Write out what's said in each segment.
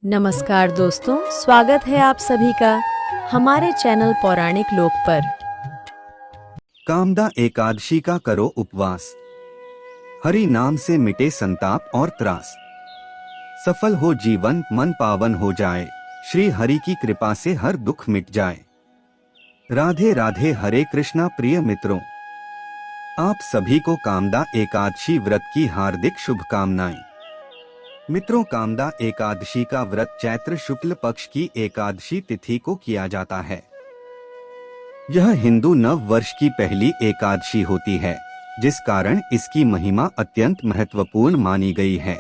नमस्कार दोस्तों, स्वागत है आप सभी का हमारे चैनल पौराणिक लोक पर। कामदा एकादशी का करो उपवास। हरि नाम से मिटे संताप और त्रास। सफल हो जीवन, मन पावन हो जाए। श्री हरि की कृपा से हर दुख मिट जाए। राधे राधे, हरे कृष्णा प्रिय मित्रों। आप सभी को कामदा एकादशी व्रत की हार्दिक शुभकामनाएं। मित्रों, कामदा एकादशी का व्रत चैत्र शुक्ल पक्ष की एकादशी तिथि को किया जाता है। यह हिंदू नव वर्ष की पहली एकादशी होती है, जिस कारण इसकी महिमा अत्यंत महत्वपूर्ण मानी गई है।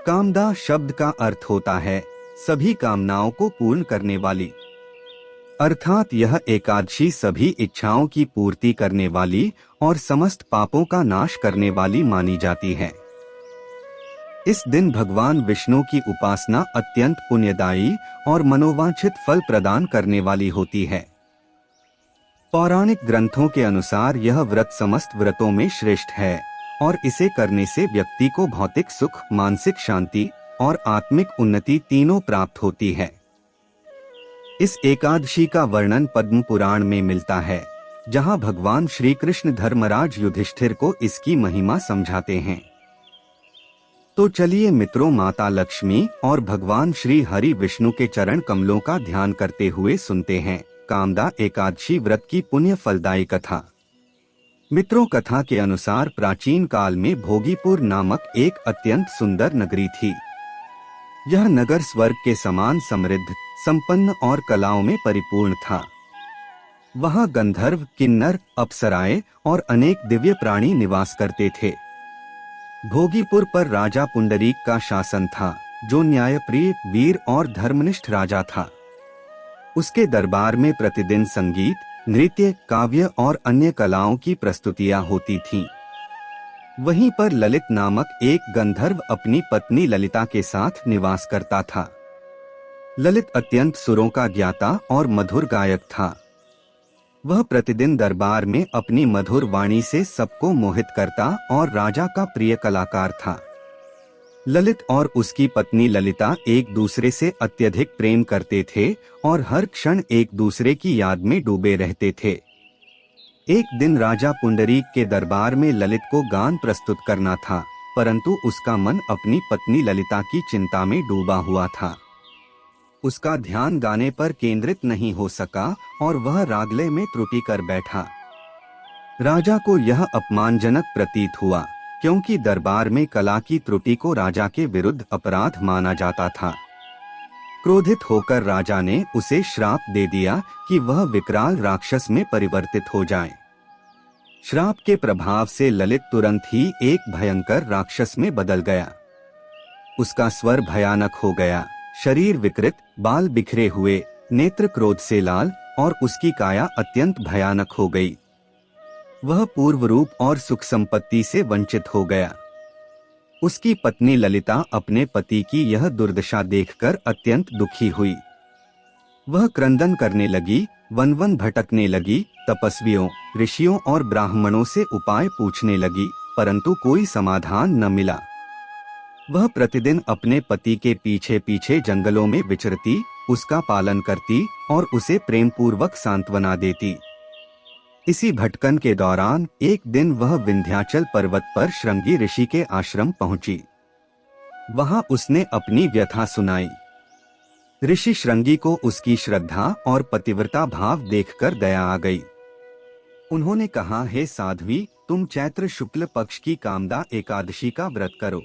कामदा शब्द का अर्थ होता है सभी कामनाओं को पूर्ण करने वाली, अर्थात यह एकादशी सभी इच्छाओं की पूर्ति करने वाली और समस्त पापों का नाश करने वाली मानी जाती है। इस दिन भगवान विष्णु की उपासना अत्यंत पुण्यदायी और मनोवांछित फल प्रदान करने वाली होती है। पौराणिक ग्रंथों के अनुसार यह व्रत समस्त व्रतों में श्रेष्ठ है और इसे करने से व्यक्ति को भौतिक सुख, मानसिक शांति और आत्मिक उन्नति तीनों प्राप्त होती है। इस एकादशी का वर्णन पद्म पुराण में मिलता है, जहां भगवान श्री कृष्ण धर्मराज युधिष्ठिर को इसकी महिमा समझाते हैं। तो चलिए मित्रों, माता लक्ष्मी और भगवान श्री हरि विष्णु के चरण कमलों का ध्यान करते हुए सुनते हैं कामदा एकादशी व्रत की पुण्य फलदायी कथा। मित्रों, कथा के अनुसार प्राचीन काल में भोगीपुर नामक एक अत्यंत सुंदर नगरी थी। यह नगर स्वर्ग के समान समृद्ध, संपन्न और कलाओं में परिपूर्ण था। वहां गंधर्व, किन्नर, अप्सराएं और अनेक दिव्य प्राणी निवास करते थे। भोगीपुर पर राजा पुंडरीक का शासन था, जो न्यायप्रिय, वीर और धर्मनिष्ठ राजा था। उसके दरबार में प्रतिदिन संगीत, नृत्य, काव्य और अन्य कलाओं की प्रस्तुतियां होती थीं। वहीं पर ललित नामक एक गंधर्व अपनी पत्नी ललिता के साथ निवास करता था। ललित अत्यंत सुरों का ज्ञाता और मधुर गायक था। वह प्रतिदिन दरबार में अपनी मधुर वाणी से सबको मोहित करता और राजा का प्रिय कलाकार था। ललित और उसकी पत्नी ललिता एक दूसरे से अत्यधिक प्रेम करते थे और हर क्षण एक दूसरे की याद में डूबे रहते थे। एक दिन राजा पुंडरीक के दरबार में ललित को गान प्रस्तुत करना था, परंतु उसका मन अपनी पत्नी ललिता की चिंता में डूबा हुआ था। उसका ध्यान गाने पर केंद्रित नहीं हो सका और वह रागलय में त्रुटि कर बैठा। राजा को यह अपमानजनक प्रतीत हुआ, क्योंकि दरबार में कला की त्रुटि को राजा के विरुद्ध अपराध माना जाता था। क्रोधित होकर राजा ने उसे श्राप दे दिया कि वह विकराल राक्षस में परिवर्तित हो जाए। श्राप के प्रभाव से ललित तुरंत ही एक भयंकर राक्षस में बदल गया। उसका स्वर भयानक हो गया, शरीर विकृत, बाल बिखरे हुए, नेत्र क्रोध से लाल और उसकी काया अत्यंत भयानक हो गई। वह पूर्व रूप और सुख संपत्ति से वंचित हो गया। उसकी पत्नी ललिता अपने पति की यह दुर्दशा देखकर अत्यंत दुखी हुई। वह क्रंदन करने लगी, वन वन भटकने लगी, तपस्वियों, ऋषियों और ब्राह्मणों से उपाय पूछने लगी, परंतु कोई समाधान न मिला। वह प्रतिदिन अपने पति के पीछे पीछे जंगलों में विचरती, उसका पालन करती और उसे प्रेम पूर्वक सांत्वना देती। इसी भटकन के दौरान एक दिन वह विंध्याचल पर्वत पर श्रृंगी ऋषि के आश्रम पहुंची। वहां उसने अपनी व्यथा सुनाई। ऋषि श्रृंगी को उसकी श्रद्धा और पतिव्रता भाव देखकर दया आ गई। उन्होंने कहा, हे साध्वी, तुम चैत्र शुक्ल पक्ष की कामदा एकादशी का व्रत करो।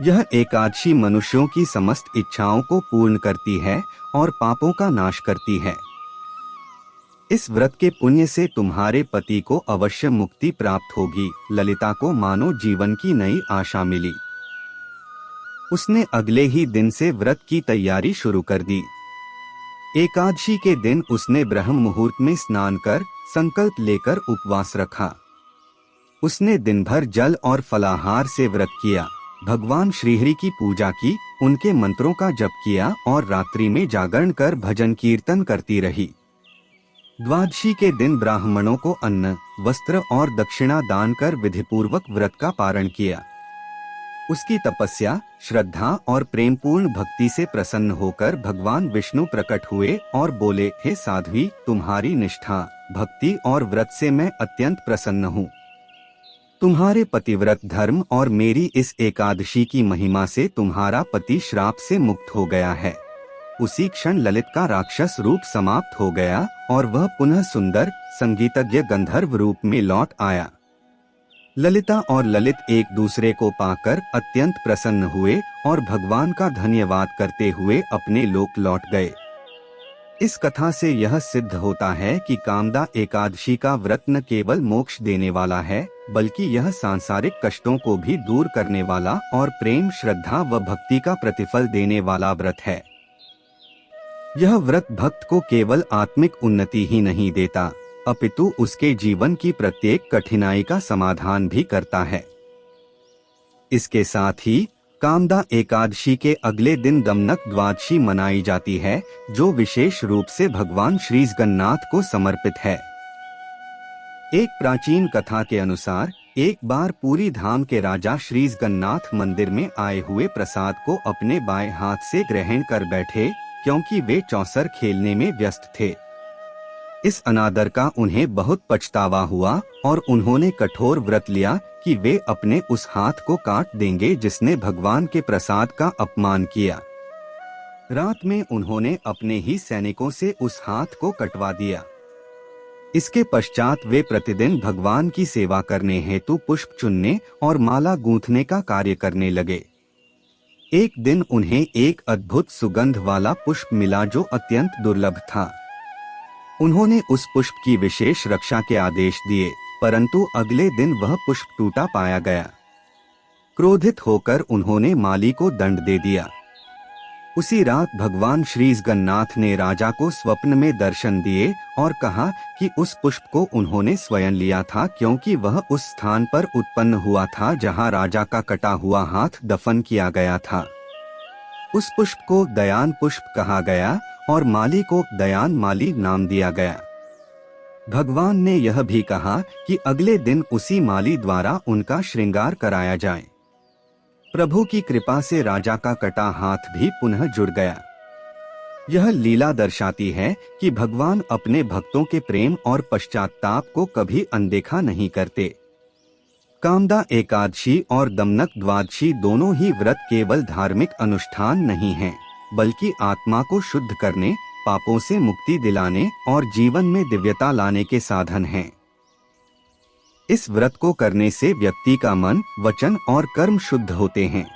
यह एकादशी मनुष्यों की समस्त इच्छाओं को पूर्ण करती है और पापों का नाश करती है। इस व्रत के पुण्य से तुम्हारे पति को अवश्य मुक्ति प्राप्त होगी। ललिता को मानो जीवन की नई आशा मिली। उसने अगले ही दिन से व्रत की तैयारी शुरू कर दी। एकादशी के दिन उसने ब्रह्म मुहूर्त में स्नान कर संकल्प लेकर उपवास रखा। उसने दिन भर जल और फलाहार से व्रत किया, भगवान श्रीहरि की पूजा की, उनके मंत्रों का जप किया और रात्रि में जागरण कर भजन कीर्तन करती रही। द्वादशी के दिन ब्राह्मणों को अन्न, वस्त्र और दक्षिणा दान कर विधिपूर्वक व्रत का पारण किया। उसकी तपस्या, श्रद्धा और प्रेमपूर्ण भक्ति से प्रसन्न होकर भगवान विष्णु प्रकट हुए और बोले, हे साध्वी, तुम्हारी निष्ठा, भक्ति और व्रत से मैं अत्यंत प्रसन्न हूँ। तुम्हारे पतिव्रत धर्म और मेरी इस एकादशी की महिमा से तुम्हारा पति श्राप से मुक्त हो गया है। उसी क्षण ललित का राक्षस रूप समाप्त हो गया और वह पुनः सुंदर संगीतज्ञ गंधर्व रूप में लौट आया। ललिता और ललित एक दूसरे को पाकर अत्यंत प्रसन्न हुए और भगवान का धन्यवाद करते हुए अपने लोक लौट गए। इस कथा से यह सिद्ध होता है कि कामदा एकादशी का व्रत न केवल मोक्ष देने वाला है, बल्कि यह सांसारिक कष्टों को भी दूर करने वाला और प्रेम, श्रद्धा व भक्ति का प्रतिफल देने वाला व्रत है। यह व्रत भक्त को केवल आत्मिक उन्नति ही नहीं देता, अपितु उसके जीवन की प्रत्येक कठिनाई का समाधान भी करता है। इसके साथ ही कामदा एकादशी के अगले दिन दमनक द्वादशी मनाई जाती है, जो विशेष रूप से भगवान श्री जगन्नाथ को समर्पित है। एक प्राचीन कथा के अनुसार एक बार पूरी धाम के राजा श्री जगन्नाथ मंदिर में आए हुए प्रसाद को अपने बाएं हाथ से ग्रहण कर बैठे, क्योंकि वे चौसर खेलने में व्यस्त थे। इस अनादर का उन्हें बहुत पछतावा हुआ और उन्होंने कठोर व्रत लिया कि वे अपने उस हाथ को काट देंगे जिसने भगवान के प्रसाद का अपमान किया। रात में उन्होंने अपने ही सैनिकों से उस हाथ को कटवा दिया। इसके पश्चात वे प्रतिदिन भगवान की सेवा करने हेतु पुष्प चुनने और माला गूंथने का कार्य करने लगे। एक दिन उन्हें एक अद्भुत सुगंध वाला पुष्प मिला जो अत्यंत दुर्लभ था। उन्होंने उस पुष्प की विशेष रक्षा के आदेश दिए, परंतु अगले दिन वह पुष्प टूटा पाया गया। क्रोधित होकर उन्होंने माली को दंड दे दिया। उसी रात भगवान श्री जगन्नाथ ने राजा को स्वप्न में दर्शन दिए और कहा कि उस पुष्प को उन्होंने स्वयं लिया था, क्योंकि वह उस स्थान पर उत्पन्न हुआ था जहां राजा का कटा हुआ हाथ दफन किया गया था। उस पुष्प को दयान पुष्प कहा गया और माली को दयान माली नाम दिया गया। भगवान ने यह भी कहा कि अगले दिन उसी माली द्वारा उनका श्रृंगार कराया जाए। प्रभु की कृपा से राजा का कटा हाथ भी पुनः जुड़ गया। यह लीला दर्शाती है कि भगवान अपने भक्तों के प्रेम और पश्चाताप को कभी अनदेखा नहीं करते। कामदा एकादशी और दमनक द्वादशी दोनों ही व्रत केवल धार्मिक अनुष्ठान नहीं हैं, बल्कि आत्मा को शुद्ध करने, पापों से मुक्ति दिलाने और जीवन में दिव्यता लाने के साधन हैं। इस व्रत को करने से व्यक्ति का मन, वचन और कर्म शुद्ध होते हैं।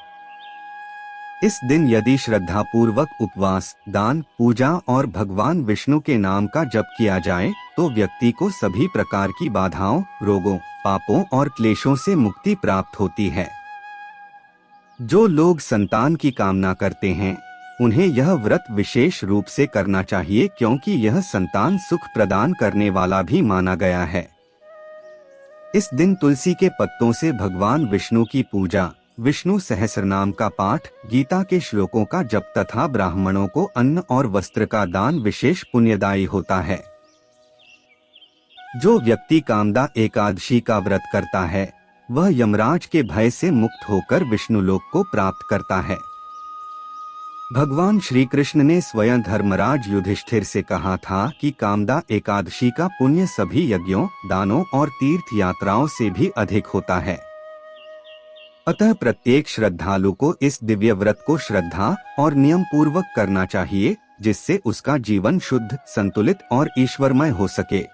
इस दिन यदि श्रद्धा पूर्वक उपवास, दान, पूजा और भगवान विष्णु के नाम का जप किया जाए तो व्यक्ति को सभी प्रकार की बाधाओं, रोगों, पापों और क्लेशों से मुक्ति प्राप्त होती है। जो लोग संतान की कामना करते हैं उन्हें यह व्रत विशेष रूप से करना चाहिए, क्योंकि यह संतान सुख प्रदान करने वाला भी माना गया है। इस दिन तुलसी के पत्तों से भगवान विष्णु की पूजा, विष्णु सहस्रनाम का पाठ, गीता के श्लोकों का जप तथा ब्राह्मणों को अन्न और वस्त्र का दान विशेष पुण्यदायी होता है। जो व्यक्ति कामदा एकादशी का व्रत करता है वह यमराज के भय से मुक्त होकर विष्णुलोक को प्राप्त करता है। भगवान श्री कृष्ण ने स्वयं धर्मराज युधिष्ठिर से कहा था कि कामदा एकादशी का पुण्य सभी यज्ञों, दानों और तीर्थ यात्राओं से भी अधिक होता है। अतः प्रत्येक श्रद्धालु को इस दिव्य व्रत को श्रद्धा और नियम पूर्वक करना चाहिए, जिससे उसका जीवन शुद्ध, संतुलित और ईश्वरमय हो सके।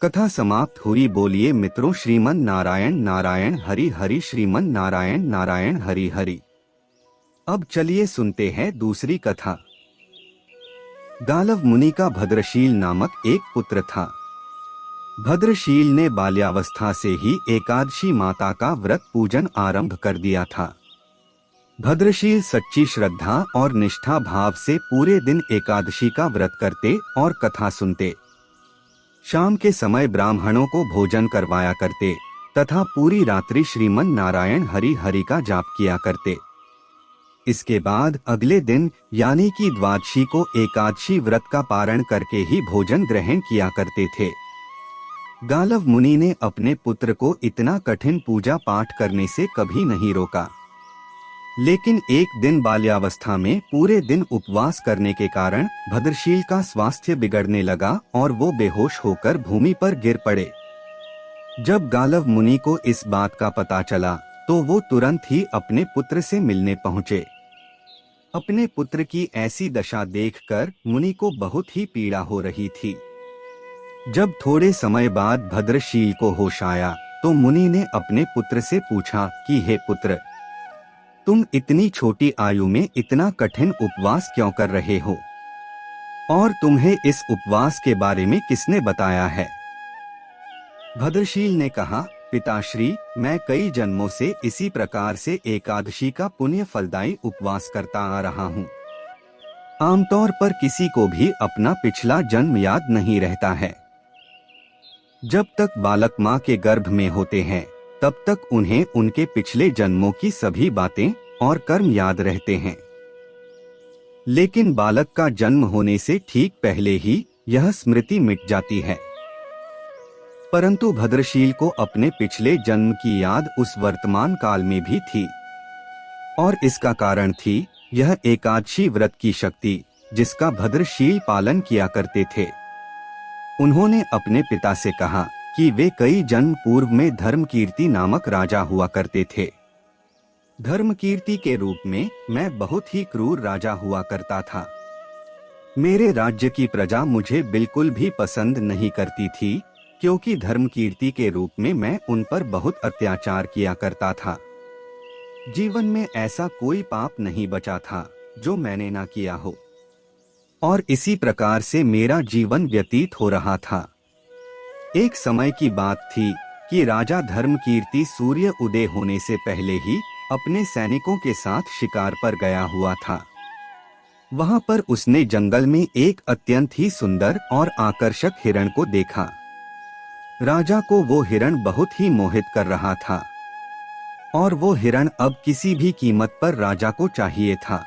कथा समाप्त हुई। बोलिए मित्रों, श्रीमन नारायण नारायण हरि हरि, श्रीमन नारायण नारायण हरि हरि। अब चलिए सुनते हैं दूसरी कथा। गालव मुनि का भद्रशील नामक एक पुत्र था। भद्रशील ने बाल्यावस्था से ही एकादशी माता का व्रत पूजन आरंभ कर दिया था। भद्रशील सच्ची श्रद्धा और निष्ठा भाव से पूरे दिन एकादशी का व्रत करते और कथा सुनते। शाम के समय ब्राह्मणों को भोजन करवाया करते तथा पूरी रात्रि श्रीमन नारायण हरि हरि का जाप किया करते। इसके बाद अगले दिन यानी कि द्वादशी को एकादशी व्रत का पारण करके ही भोजन ग्रहण किया करते थे। गालव मुनि ने अपने पुत्र को इतना कठिन पूजा पाठ करने से कभी नहीं रोका। लेकिन एक दिन बाल्यावस्था में पूरे दिन उपवास करने के कारण भद्रशील का स्वास्थ्य बिगड़ने लगा और वो बेहोश होकर भूमि पर गिर पड़े। जब गालव मुनि को इस बात का पता चला तो वो तुरंत ही अपने पुत्र से मिलने पहुंचे। अपने पुत्र की ऐसी दशा देखकर मुनि को बहुत ही पीड़ा हो रही थी। जब थोड़े समय बाद भद्रशील को होश आया तो मुनि ने अपने पुत्र से पूछा कि हे पुत्र, तुम इतनी छोटी आयु में इतना कठिन उपवास क्यों कर रहे हो और तुम्हें इस उपवास के बारे में किसने बताया है? भद्रशील ने कहा, पिताश्री, मैं कई जन्मों से इसी प्रकार से एकादशी का पुण्य फलदायी उपवास करता आ रहा हूँ। आमतौर पर किसी को भी अपना पिछला जन्म याद नहीं रहता है। जब तक बालक माँ के गर्भ में होते हैं तब तक उन्हें उनके पिछले जन्मों की सभी बातें और कर्म याद रहते हैं, लेकिन बालक का जन्म होने से ठीक पहले ही यह स्मृति मिट जाती है। परंतु भद्रशील को अपने पिछले जन्म की याद उस वर्तमान काल में भी थी और इसका कारण थी यह एकादशी व्रत की शक्ति जिसका भद्रशील पालन किया करते थे। उन्होंने अपने पिता से कहा कि वे कई जन्म पूर्व में धर्मकीर्ति नामक राजा हुआ करते थे। धर्मकीर्ति के रूप में मैं बहुत ही क्रूर राजा हुआ करता था। मेरे राज्य की प्रजा मुझे बिल्कुल भी पसंद नहीं करती थी क्योंकि धर्मकीर्ति के रूप में मैं उन पर बहुत अत्याचार किया करता था। जीवन में ऐसा कोई पाप नहीं बचा था जो मैंने ना किया हो और इसी प्रकार से मेरा जीवन व्यतीत हो रहा था। एक समय की बात थी कि राजा धर्मकीर्ति सूर्य उदय होने से पहले ही अपने सैनिकों के साथ शिकार पर गया हुआ था। वहां पर उसने जंगल में एक अत्यंत ही सुंदर और आकर्षक हिरण को देखा। राजा को वो हिरण बहुत ही मोहित कर रहा था और वो हिरण अब किसी भी कीमत पर राजा को चाहिए था।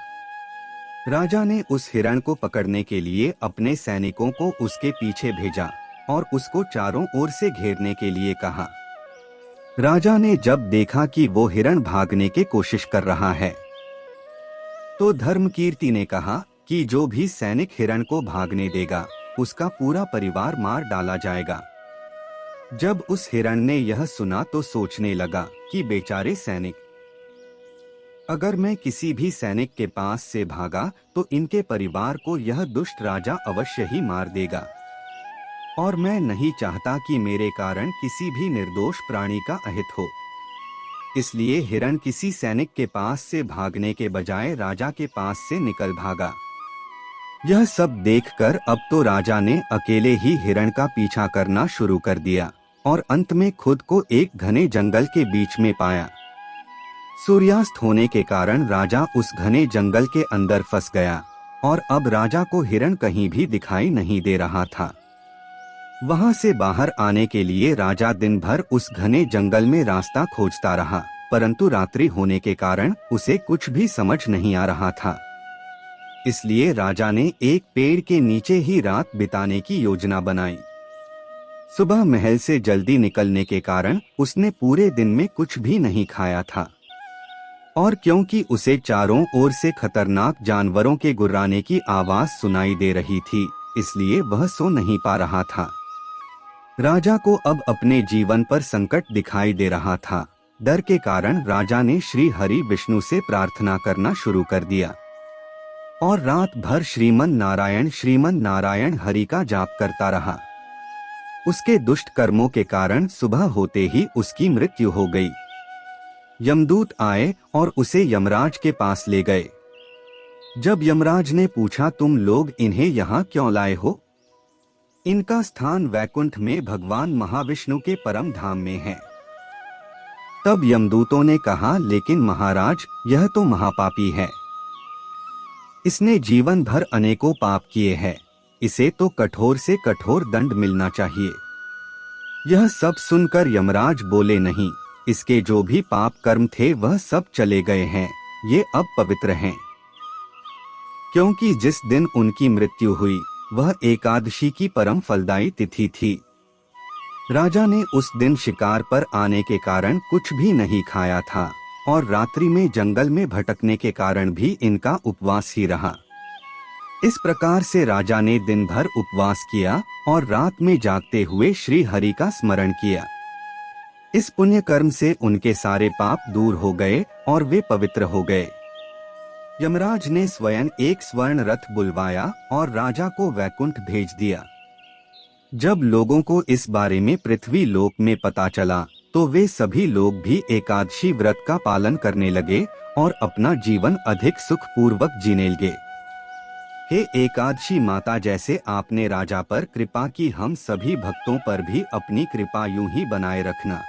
राजा ने उस हिरण को पकड़ने के लिए अपने सैनिकों को उसके पीछे भेजा और उसको चारों ओर से घेरने के लिए कहा। राजा ने जब देखा कि वो हिरण भागने की कोशिश कर रहा है तो धर्मकीर्ति ने कहा कि जो भी सैनिक हिरण को भागने देगा उसका पूरा परिवार मार डाला जाएगा। जब उस हिरण ने यह सुना तो सोचने लगा कि बेचारे सैनिक, अगर मैं किसी भी सैनिक के पास से भागा तो इनके परिवार को यह दुष्ट राजा अवश्य ही मार देगा और मैं नहीं चाहता कि मेरे कारण किसी भी निर्दोष प्राणी का अहित हो। इसलिए हिरण किसी सैनिक के पास से भागने के बजाय राजा के पास से निकल भागा। यह सब देखकर अब तो राजा ने अकेले ही हिरण का पीछा करना शुरू कर दिया और अंत में खुद को एक घने जंगल के बीच में पाया। सूर्यास्त होने के कारण राजा उस घने जंगल के अंदर फंस गया और अब राजा को हिरण कहीं भी दिखाई नहीं दे रहा था। वहां से बाहर आने के लिए राजा दिन भर उस घने जंगल में रास्ता खोजता रहा, परंतु रात्रि होने के कारण उसे कुछ भी समझ नहीं आ रहा था। इसलिए राजा ने एक पेड़ के नीचे ही रात बिताने की योजना बनाई। सुबह महल से जल्दी निकलने के कारण उसने पूरे दिन में कुछ भी नहीं खाया था और क्योंकि उसे चारों ओर से खतरनाक जानवरों के गुर्राने की आवाज सुनाई दे रही थी, इसलिए वह सो नहीं पा रहा था। राजा को अब अपने जीवन पर संकट दिखाई दे रहा था। डर के कारण राजा ने श्री हरि विष्णु से प्रार्थना करना शुरू कर दिया और रात भर श्रीमन नारायण हरि का जाप करता रहा। उसके दुष्ट कर्मों के कारण सुबह होते ही उसकी मृत्यु हो गई। यमदूत आए और उसे यमराज के पास ले गए। जब यमराज ने पूछा, तुम लोग इन्हें यहाँ क्यों लाए हो? इनका स्थान वैकुंठ में भगवान महाविष्णु के परम धाम में है। तब यमदूतों ने कहा, लेकिन महाराज, यह तो महापापी है। इसने जीवन भर अनेकों पाप किए हैं। इसे तो कठोर से कठोर दंड मिलना चाहिए। यह सब सुनकर यमराज बोले, नहीं, इसके जो भी पाप कर्म थे वह सब चले गए हैं। ये अब पवित्र हैं, क्योंकि जिस दिन उनकी मृत्यु हुई वह एकादशी की परम फलदायी तिथि थी। राजा ने उस दिन शिकार पर आने के कारण कुछ भी नहीं खाया था और रात्रि में जंगल में भटकने के कारण भी इनका उपवास ही रहा। इस प्रकार से राजा ने दिन भर उपवास किया और रात में जागते हुए श्री हरि का स्मरण किया। इस पुण्य कर्म से उनके सारे पाप दूर हो गए और वे पवित्र हो गए। यमराज ने स्वयं एक स्वर्ण रथ बुलवाया और राजा को वैकुंठ भेज दिया। जब लोगों को इस बारे में पृथ्वी लोक में पता चला तो वे सभी लोग भी एकादशी व्रत का पालन करने लगे और अपना जीवन अधिक सुखपूर्वक जीने लगे। हे एकादशी माता, जैसे आपने राजा पर कृपा की, हम सभी भक्तों पर भी अपनी कृपा यूं ही बनाए रखना।